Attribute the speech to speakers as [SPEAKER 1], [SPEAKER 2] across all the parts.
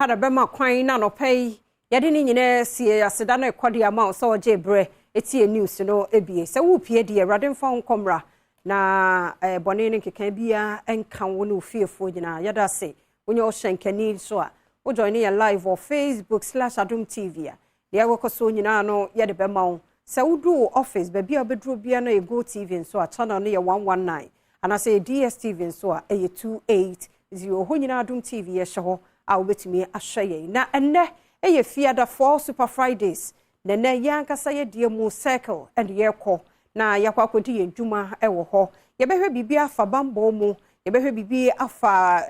[SPEAKER 1] Pada bema kwan na no pay yade ni nyine sie aseda na ekode ama so oje bre etie news no ebie se wo pie de awrade mfa nkomra na bone ne keka bia enka wo no fiefo nyina yada se onye o shenkani so a wo join ye live on Facebook/Adom TV a ye wo koso nyina no yade bema wo se wo do office ba bia bedro bia na Go TV so a channel no ye 119 and I say DSTV so a 280 ho nyina Adom TV ye hye ho a wobetumi ahye na enne eye fiada for Super Fridays nene yankasa ye die mu circle and ye ko na yakwa kodi ye dwuma ewo ho ye behwe bibi afa bambo mu ye behwe bibi afa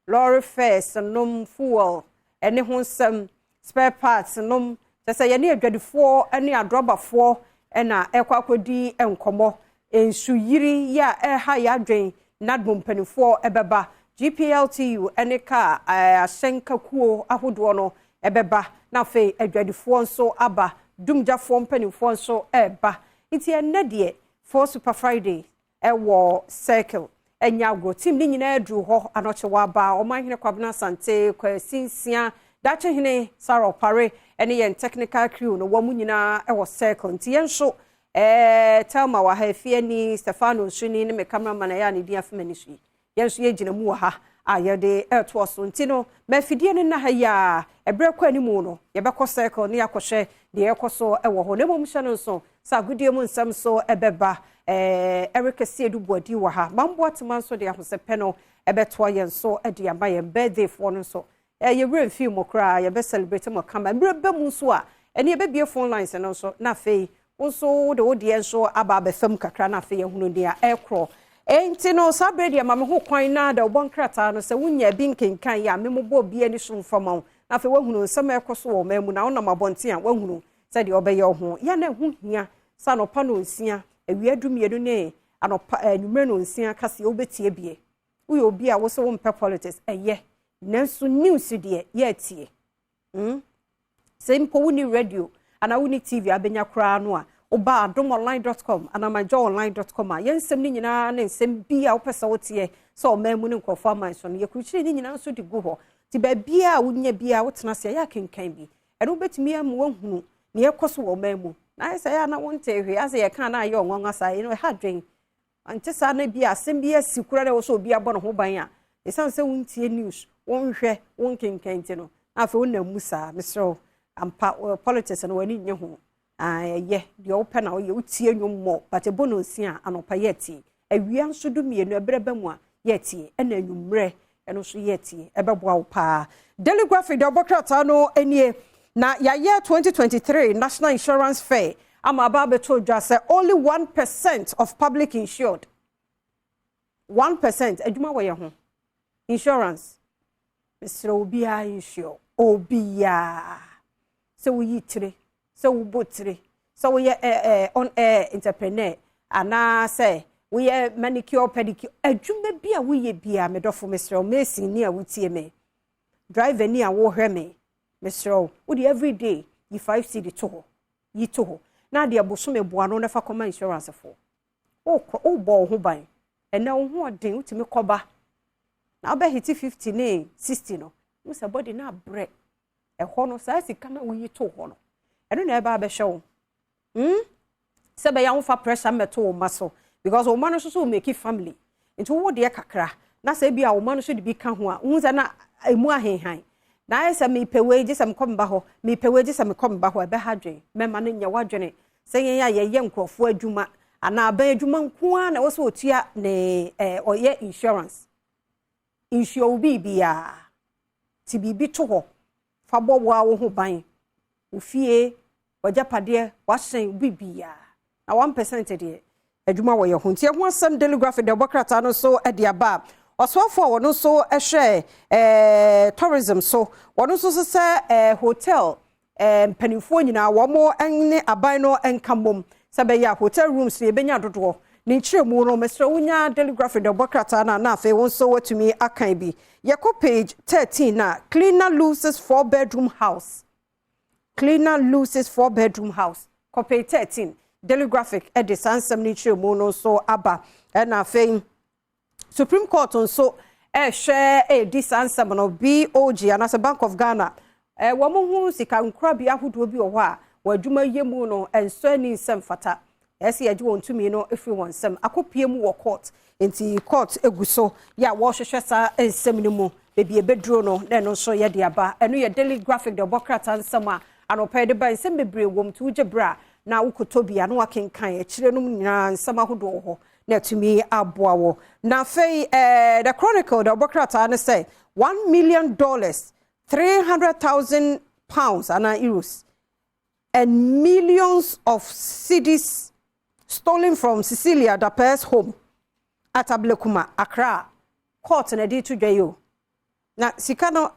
[SPEAKER 1] lorry fares nom fuel ene ho nsam spare parts nom sese ye ne adwadifo ene adrobafo ena ekwa kodi enkomo ensu yiri ya ha ya dwen nadbom panifo ebeba GPLTU ene ka asenka kuo ahodo no ebeba na fe adwadifo nso aba dumjafo mpanifo nso eba nti enne de for Super Friday ewo circle enyago team ni nyina adru ho anoche wa ba omanhene kwabena sante kwa sinsia dache hene Sarah Pare ene yen technical crew no wamu nyina ewo circle nti yenso Thelma wa ha fie ni Stefano Nsuni ne me cameraman ya ne dia fema shi yenso ye gina mu ha ayede eto so ntino mafidie ne na ha ya ebre kwa ni mu no ye bekọ circle ne yakọhwe de yekoso ewo ho ne mom hye no so sa gudie mu nsam so ebeba Erica Siedu bodi wa ha mambo atman so de ahosepẹ no ebeto ye so e de aba ye birthday for no so ye remfi mo kra ye be celebrate mo kama mbre be mu so a ene ye be bie phone lines no so na fei wonso de wodi enso aba be fam kakra na fei ye hunu de a ekro enti no sabredi ma me ho kwan na da obonkrata no se wunya bi nkenkan ya me mobo bia ni so mfama na fe wahunu nsam ekoso wo mamu na wona mabonte a wahunu se de obeye ho ya na hu hia sa no pa no nsia awiadumienu ne anopa numre no nsia kase obetie bie wo yo bia wo so wo mpe politics eye nanso news de ye tie se mpo woni radio ana woni TV abenya kra no a oba adomonline.com ana majoonline.com a yensem ni nyina na nsem bia wo pesa wotie so mamu ne nkofo amanso no ye kruchire ni nyina nso di go ho ti ba bia wonya bia wotena se ya kenkan bi eno betumi am wahunu ne yekoso wo mamu na say ya na wonte hwe ase ye kan na ye onwon asa ye no ha dwen ante sa na bia asem bia sikura de wo so bia bɔ no ho ban a esan se wontie news wonhwɛ wonkenkan ti no afa wonam musa mesro ampa politics no wani nye ho ye de open na ye utie nwummo but ebono nsia anopa ye tie awia nso du mienu ebreba mu a ye tie na anwumre eno so ye tie ebeboa wo pa daily graphic de obokrata no enie na ya year 2023 National Insurance Fair ama baba told us say only 1% of public insured 1% adwuma wo ye ho insurance Mr. Obia insure Obia so we tire so we botire so we on air entrepreneur ana say we manicure pedicure adwuma bia we ye bia medofo Mr. Mason ni a wutie me driver ni a wo hwe me Mr. Udi every day you 5 cedi to ho yi to ho na de abosome boano na fa common insurance for o bo ho ban ena ho odin utimi koba na oba hiti 50 ne 60 no musa body na break e ho no sa sika na wo yi to ho no eno na e ba be hwe se be ya ho fa pressure meto wo maso because wo man so make family into wo de kakra na se bia wo man so de bi ka ho a hu na emu ahenhan na esa me pewe je sam komba ho me pewe je sam komba ho ebe hadwen mema no nya wadwene se yen ya ye nkrofo adwuma ana aba adwuma nko a na wo so otua ne oye insurance insure bibia ti bibi to ho fa bowo a wo ho ban ofie wajapade wasen bibia na 1% de adwuma wo ye ho ntie ho asem daily graphic de obokrata no so e de aba oswafo wono so ehwe tourism so wono so se hotel panifo nyina wo mo enne aban no enkamom se be ya hotel rooms ne benya dodo ni chiremu no mesro wonya daily graphic de bokrata na afa won so watumi akan bi yeko page 13 na cleaner loses 4-bedroom house cleaner loses 4-bedroom house copy 13 daily graphic edison sam ni chiremu no so aba na afa Supreme Court on so share this answer no BOG and as a Bank of Ghana woman who sika nkrabi ahodo bi wo ha wadwuma yemu no enso ni nsem fata ese yaji won tumi no everyone nsem akopie mu wo court enti court eguso ya wo hwehwe sa nsem ni mu bebi ebedro no na no so ye de aba eno ye daily graphic de bokrata nsem a anopa de ba nsem bebre wom tu gebra na ukotobia no wakenkan e kire no nyina nsem ahodo ho na tumi aboa wo na fei the chronicle the bokrata na say $1 million 300,000 pounds and euros and millions of cedis stolen from Cecilia Daper's home at Ablekuma, Accra. Court na di to jail. Na sikano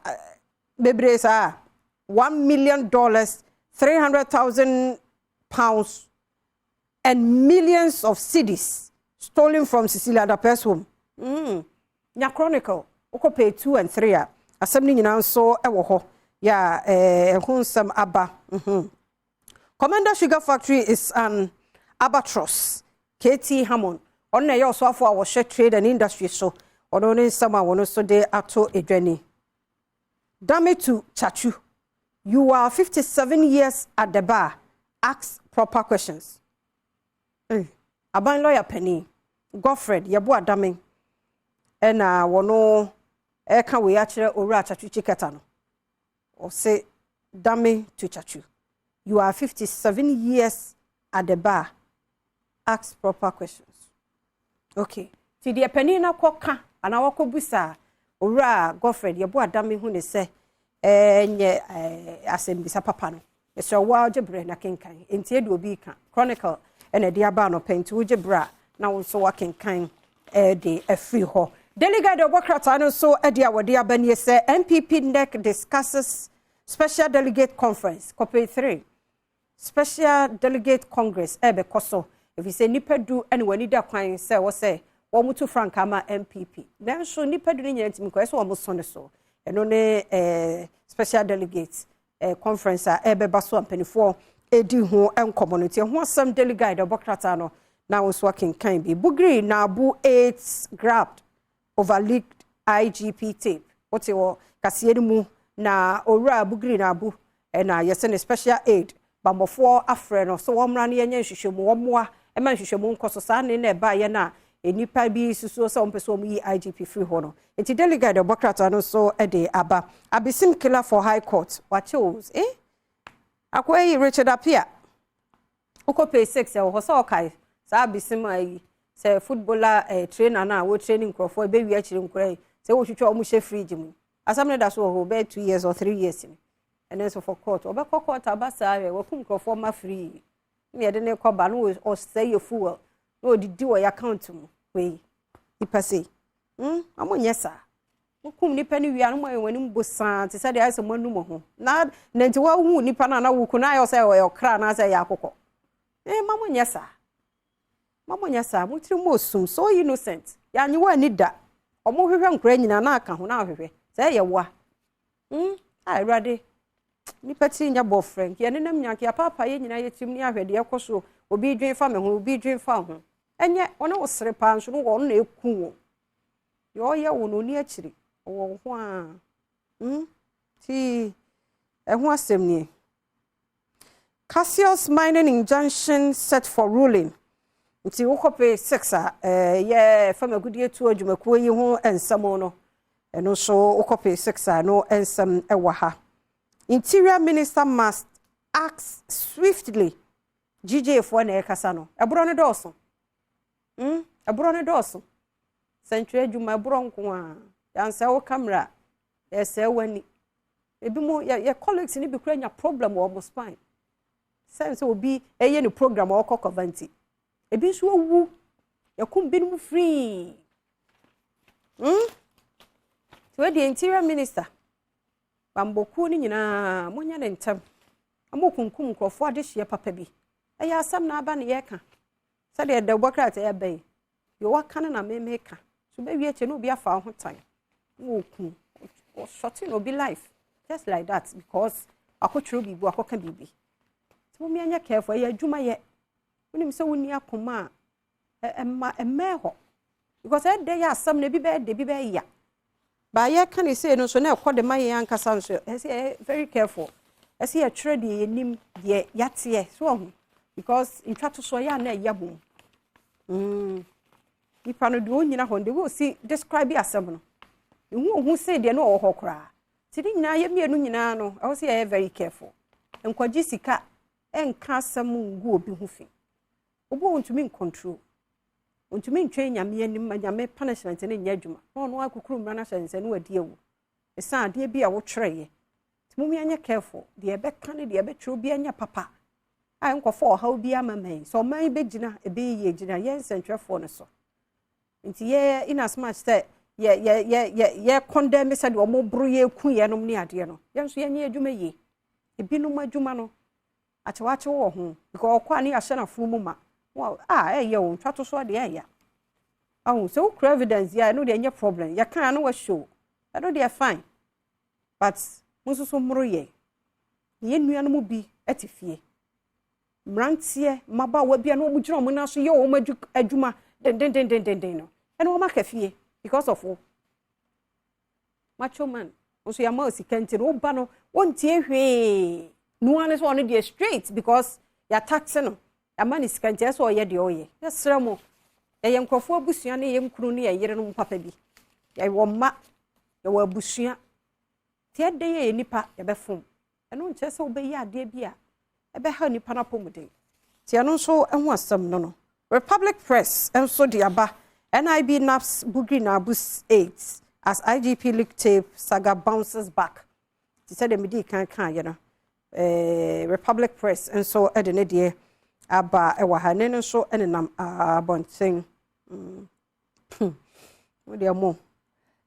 [SPEAKER 1] bebresa $1 million 300,000 pounds and millions of cedis stolen from Cecilia Daper's home. Nya chronicle oko pay 2 and 3 asem nyina so ewo ho ya ehonsam aba Commander Sugar Factory is an albatross. KT Hammond on na yo so afo a wo trade and industry so ono ne sama wono so de ato edwani. Dame to Chachu, you are 57 years at the bar. Ask proper questions. Aban lawyer Penny Godfred yebo adame ena wono eka we akire owura Chachu chiketa no o say Dame to Chachu, you are 57 years at the bar. Ask proper questions. Okay. Ti de Penny na koka ana wakobusa owura Godfred yebo adame hu ne se nye asembisa papa no so wa jebre na kenkan enti edu obi ka chronicle ena de aba no penti wo jebra na wo so wa kenkan de afri ho delegate obokrata no so e de awode aba ne se MPP NEC discusses special delegate conference copy 3 special delegate congress ebe koso if you say nipedu ene wani da kwan se wo se wo mutu frank ama MPP then so nipedu ni nyenti mi ko so wo muso ne so eno ne special delegates conference ebe baso ampanifo edi ho enkommunity ho asem delegate obokrata no na wo so akenkan bi bugri na abu 8 grabbed over leaked IGP tape what wo kase mu na owura bugri na abu na yese ne special aid bamofo afre no so wo mra ne yenye hwehwemu wo moa e ma hwehwemu nkoso sa ne na eba ye na enipa bi susu so mpeso mu yi IGP free ho no enti delegate obokrata no so ede aba abisim killer for high court wachos akwai Richard Apia uko pay 6 ho so kai sa abisim ayi say footballer trainer na wo training crofo e be wi akire nkrai say wo twetwa omu she fridge mu asam ne da so ho be 2 years or 3 years ni and then so for court obekọ court abasa wo kum crofo ma free me ye de ne ko ba no o say you fool no didi wo ya account mu we ipa say amonye sa wokum nipa ni wia no mo wani mbosan te say dey ase manu mo ho na nti wa hu nipa na wo ku na ayo say wo kra na say ya akokọ mamonye sa mutiri mo sum so innocent ya nyi wa ni da omo hwehwe nkra nyina na aka ho na hwehwe say ye wa awrade nipa ti nya boyfriend ye ne nam nyanke ya papa ye nyina ye tim ni ahwede ye koso obi dwen fa me ho obi dwen fa ho enye one wo sere pa nso no wo na eku wo yo ye wo no ni akiri wo ho a ti ho asem ni Cassius mining injunction set for ruling nti wo kope 6 ye fama gudie tu adwumakuo yi ho ensamo no eno so wo kope 6 no ensam ewa ha Interior Minister must act swiftly. GJ for na ekasa no. Ebro ne doso. Ebro ne doso. Century adwuma ebro nko a. Yanse wo camera. Ese wani. Ebi mo ya colleagues ni bi kura nya problem wo mo spine. Sense obi eye ni program wo Covanti. Ebi so wu. Yakum bi no free. So the Interior Minister Bamboku ni nyina monya ne ntam amokunkum krofo adehye papa bi eya asam na aba ne yeka se de Democrat e ben yo waka na memeka so be wie che no bi afa ho tan wo ku o shot no be life just like that because akotwero bibu akoka bibi so me anya careful eya adwuma ye wonim se woni akoma emma ho because e de ya asam na bi be de bi be ya Ba ye kan say no so na ekọ de maye ankasa nso. Say very careful. Say a trade ye nim de yate so because in try to so ya na yabom. Nipa no de onyina ho de go see describe asem no. Hu say de no ho kra. Ti di nyina ye mienu nyina no, I say very careful. Enkwaji sika enka asem ngu obi hu fi. Obo ontumi control. Ontumi ntwe nyame anim nyame punishment ne nya adwuma. No akukuru mra na hyense no adi ewu. Esa ade bi a wo twereye. Mummy anya careful. The ebe kan the ebe tro bi anya papa. I nkofo how bi amamai. So man be gina e be ye gina ye nsentwefo no so. Nti ye in as much say ye condemn said o mo bro ye ku ye nom ne ade no. Ye nso ye nya adwuma ye. Ebinum adwuma no achewache wo ho because okwa ne ahye na fumu ma. Wow, ye o ntwato so de ya. So evidence ya no de anya problem. Ya kan no wa show. I know they are fine. But mususu mro ye nua no bi atifie mrantie maba wa bia no mu giro mo na so ye o ma adwuma den no ene o maka fie because of macho man so ya ma osikante no ba no wontie hwe no ane so on dey straight because ya tax no ya man isikante so ye de oye ya sramo ye nkofo abusua ne ye nkuru ne ye yere no papa bi ya wo ma ya wo abusua tie de ye nipa ye befom eno nche se obeyi ade bia ebe ha nipa na pomuden tie no so ehu asem no Republic Press enso de aba NIB naps Bugri na bus 8 as IGP leak tape saga bounces back. She said the midi kan you know. Republic Press enso ede ne de aba ewa ha ne so enenam abonten what dey more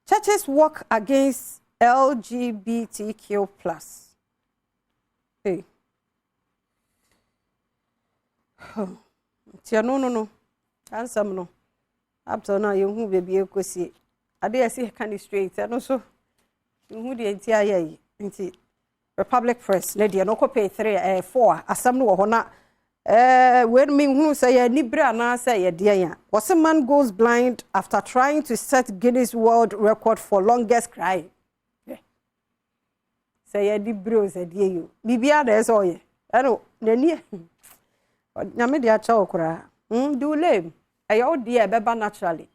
[SPEAKER 1] churches work against LGBTQ+. Hey. Tia no. Ansam no. Up to now you hu baby ekosie. Ade ase kan straight. No so. You hu de ntia ye. Nti Republic Press na de no copy 3 4 asam no ho na when me hu say ya nibra na say ya de ya. Was a man goes blind after trying to set Guinness World Record for longest cry. Say ya di bros e die you bibia da so ye eno nani nyame dia cha okura do lame e o die beba naturally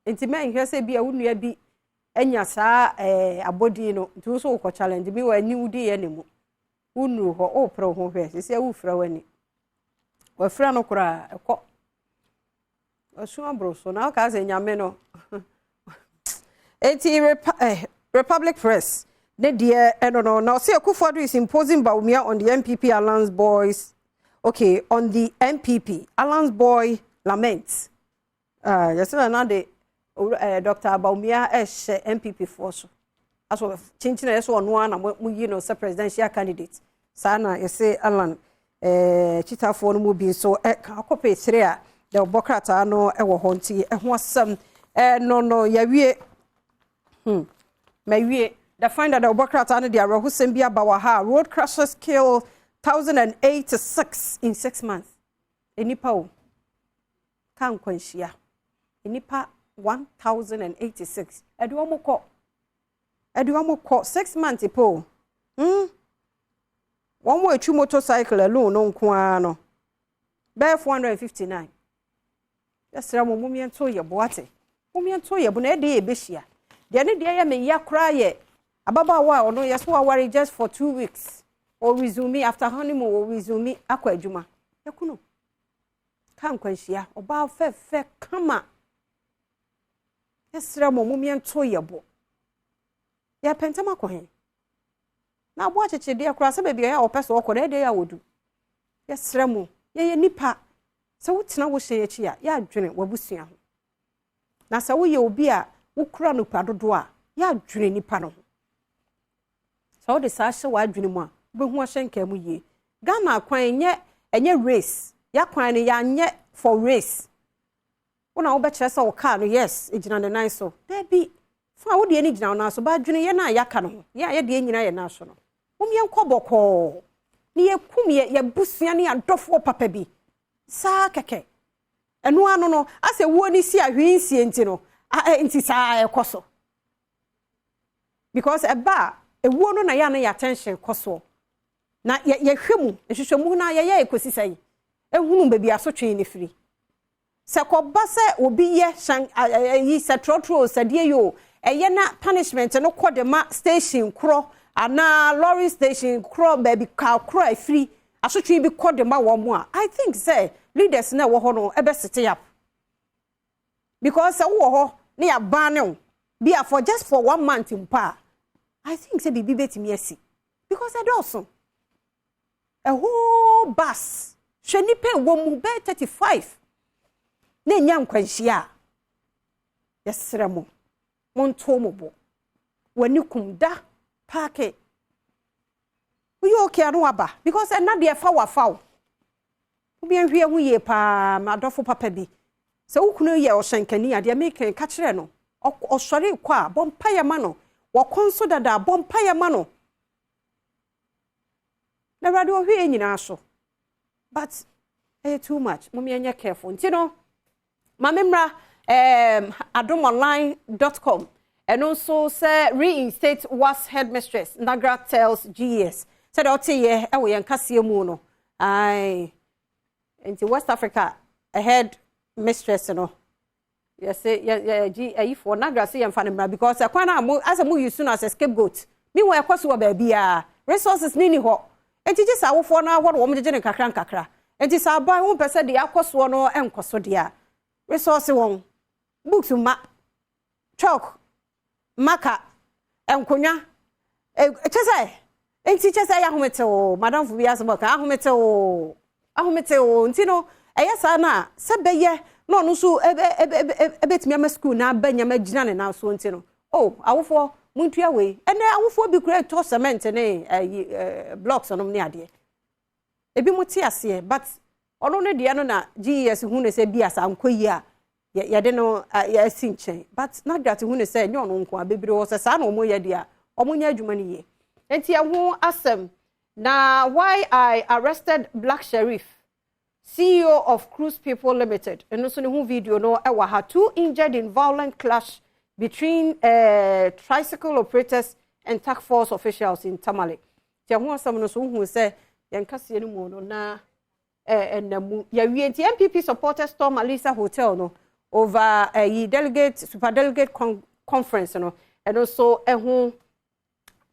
[SPEAKER 1] enti men hwe say bia wunua bi anya saa abodi no ntu so ko challenge bi wa ni wudi ye ne mu wunu ho o pro ho hwe se wu fra wani wa fra no kura ekọ osu abro so na ka say nyame no enti Republic Press the dear, I don't know. Now, see, Akufo-Addo is imposing Bawumia on the MPP Alliance boys. Okay, on the MPP Alliance boy laments. Yes, another Dr. Bawumia is MPP force. As well, changing as one you know, presidential candidate. Sana, you say, Alan, Chita for no movie. So, copy three. The Bokrata no, ever honti. Was some, no, yeah, we, the find that the Bokrata and the Rahusembia Bawaha road crashes kill 1,086 in 6 months. Enipa kan kwanshia. Enipa 1,086. Eduamo ko 6 months ipo. One more two motorcycle alone no kwa no. Be 459. Yes, Ramo mumien to ye boate. Mumien to ye bu na de ebehia. De ne de ye me yakra ye. Ababa wa ono yeso worry just for 2 weeks or resume after honeymoon or resume akwa adwuma yakuno kan kwanhia oba fe kama esra momumie nto yebo ya pentama ko hen na abo acheche de akura se bebia ya opeso okore de ya wodu esra mo ye nipa se wutena wo hye echi ya adwene wabusua ho na se wo ye obi a wukura no padodo a ya adwene nipa no so de sa hye wa adwene mu a behu ahyenka mu ye Ghana kwan enye race ya kwan ne ya nye for race wona wo be kire se wo car no yes ejina ne nan so there be fa wo de ni jina na so ba adwene ye na ya ka no ya ye de nyina ye na so no umye nkoboko ni ye kum ye busua ne adofo papa bi sa keke enu anu no ase wo ni si ahwensie nti no enti sa ekoso because eba ewu no na ya na attention koso na ye hwemu ehwehwemu na ye ekosi sai ehunu bebi asotwe ne firi se koba se obi ye yi se trotro se de yo eye na punishment no kodema station kro ana lorry station kro baby ka kro afiri asotwe bi kodema wo mo a I think say leaders na wo ho no ebe set up because wo ho na ya ban no be for just for 1 month in pa I think say bibi betimi asi because I also a whole bus shenipe wo mu be 35 na nya nkwanhia yesere mo monto mo bo wani kumda parke we okay anu aba because na de fa wa fa obi ahwe hu ye pa madofo papa bi se ukunu ye o shankani ade make ka kire no osori kwa bompa ya ma no wo konso dada bompa ya ma no na radio hwe nyina so but too much mummy anya careful ntino mamemra adomonline.com and also say reinstate was headmistress Nagra tells GS said otiye e wo yankase mu no ai into West Africa ahead mistress no yes yeah for Nagra say yamfa because akwana as a mu use as a scapegoat me wo ekoso ba bia resources ni ho enti je sa wofo na ho wo mo je ne kakra enti sa boy wo pese de akoso no enkoso de a resource won books ma chalk maka enkonya chese enti chese ya homete o madam fu biya so ka ahomete o enti no eyesa na se beye no no so ebetimi ama school na banya magina ne na so enti no awofo muntua we ene awofo bi kura to cement ne blocks onom ne ade ebi muti ase but ono ne de no na GS hu ne se bia sa ankoyi a ya de no ya sinchen but not that hu ne se nyo no nko abebire wo se sa na omo ya de a omo nya adwuma ne ye enti hu asem na why I arrested Black Sheriff CEO of Cruise People Limited and so ne hu video no e wa ha 2 injured in violent clash between tricycle operators and task force officials in Tamale ti hu asem no so hu se yankase no mu no na enamu ya wienti MPP supporters storm Alisa Hotel no over a delegate super delegate conference no and also hu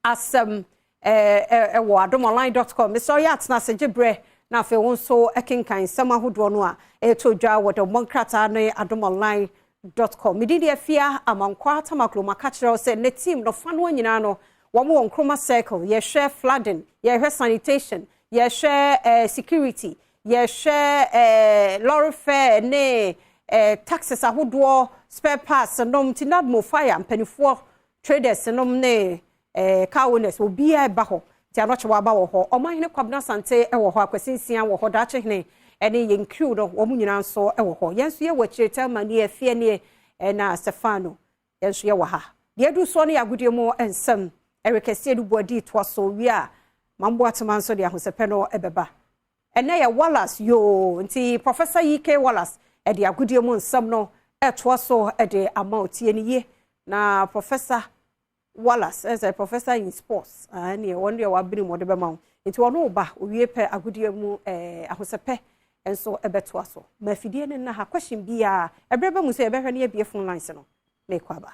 [SPEAKER 1] asem adomonline.com Mr. Yat na sejebre na fe won so ekenkan sama hodo no a etodwa wodo monkrata no adomonline.com mididi afia amankwa tamaklo makachiro se ne team no fa no nyina no wo mo nkroma circle ye share flooding ye share sanitation ye share security ye share lorry fare ne taxes ahodo spare parts no tinad mo fire mpanifo traders no ne car owners obi e ba ho ti anoche wa ba wo ho omahene kwabna sante e wo ho akwasinsia wo ho da chehne ene ye include wo munyina nso e wo ho yenso ye wachireta mani e fie ne na Stefano yenso ye wo ha de du so ne yagudie mo ensem erekese du bodi to so wi a mambo atema nso de ahosepe no ebeba ene ye Wallace yo nti Professor UK Wallace e de agudie mo ensem no to so e de amount ye ne ye na Professor Wallace as a professor in sports and you wonder what bring more the bema into one ba owie pe agudie mu ahosepe enso ebeto aso mafidie ne na ha question bia ebreba mu se ebehwe ne ebie phone lines no me kwaba